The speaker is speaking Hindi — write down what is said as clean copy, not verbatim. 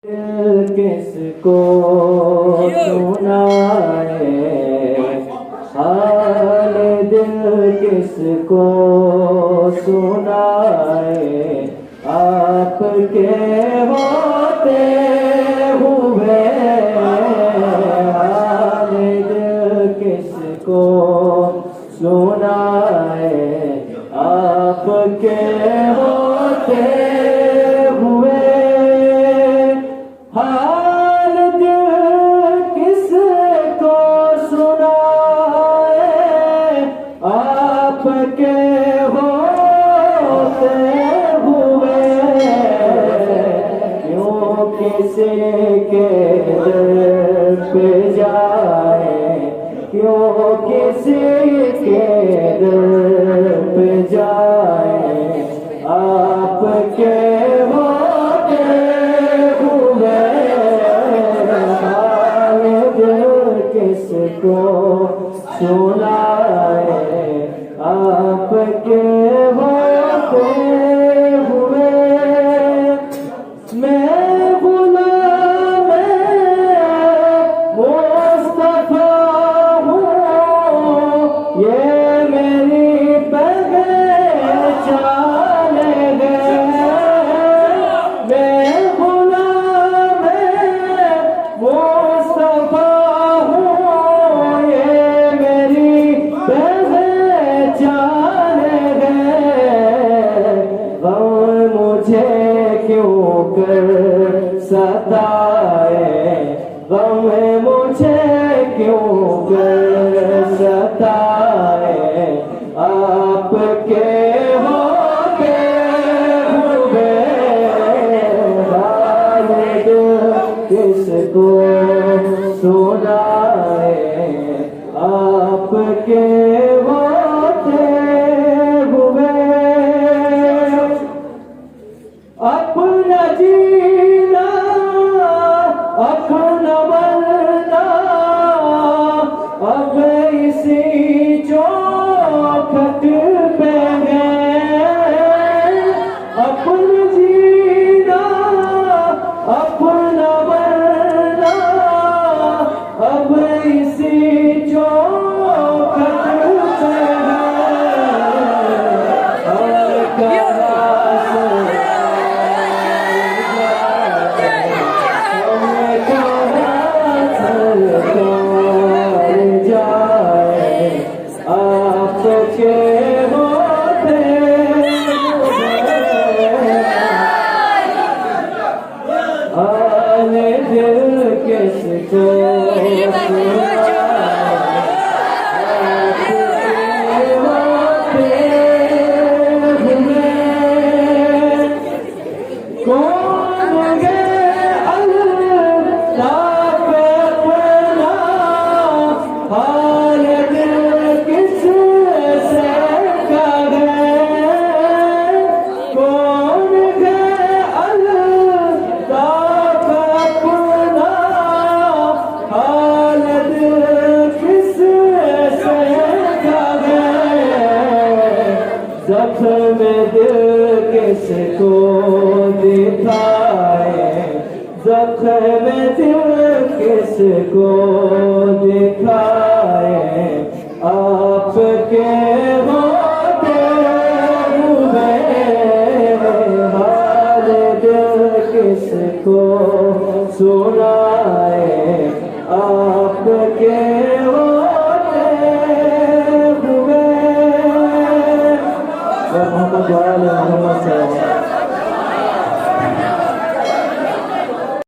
किसको सुनाए हाल दिल किसको सुनाए आपके होते हुए हाल दिल किसको सुनाए आपके होते हुए हाल दिल किसको सुनाए आपके होते हुए क्यों किसी के दिल पे जाए क्यों किसी के दिल पे जाए आपके होते हुए हाल दिल किसको सुनाए आपके होते हुए मैं गुलाम मुस्तफा हूँ ये मेरी पहचान है मैं गुलाम मुस्तफा हूँ ये मेरी पहचान है गम मुझे क्यों कर सताए गम मुझे क्यों कर सताए आपके होते हुए हाल दिल किसको सुनाए आपके होते हुए अपना जीना अपना मरना अब इसी चौखट पे है अपना जीना अपना मरना अब इसी चौखट पे है आपके होते हाल दिल किसको कौन गए अल्लाह पे अपना हाल दिल किससे करे कौन गए अल्लाह पे अपना हाल दिल किससे करे जख्म दिल किसको दिखाए जख्म दिल किसको दिखाए आपके होते हुए हाल दिल किसको सुनाए आपके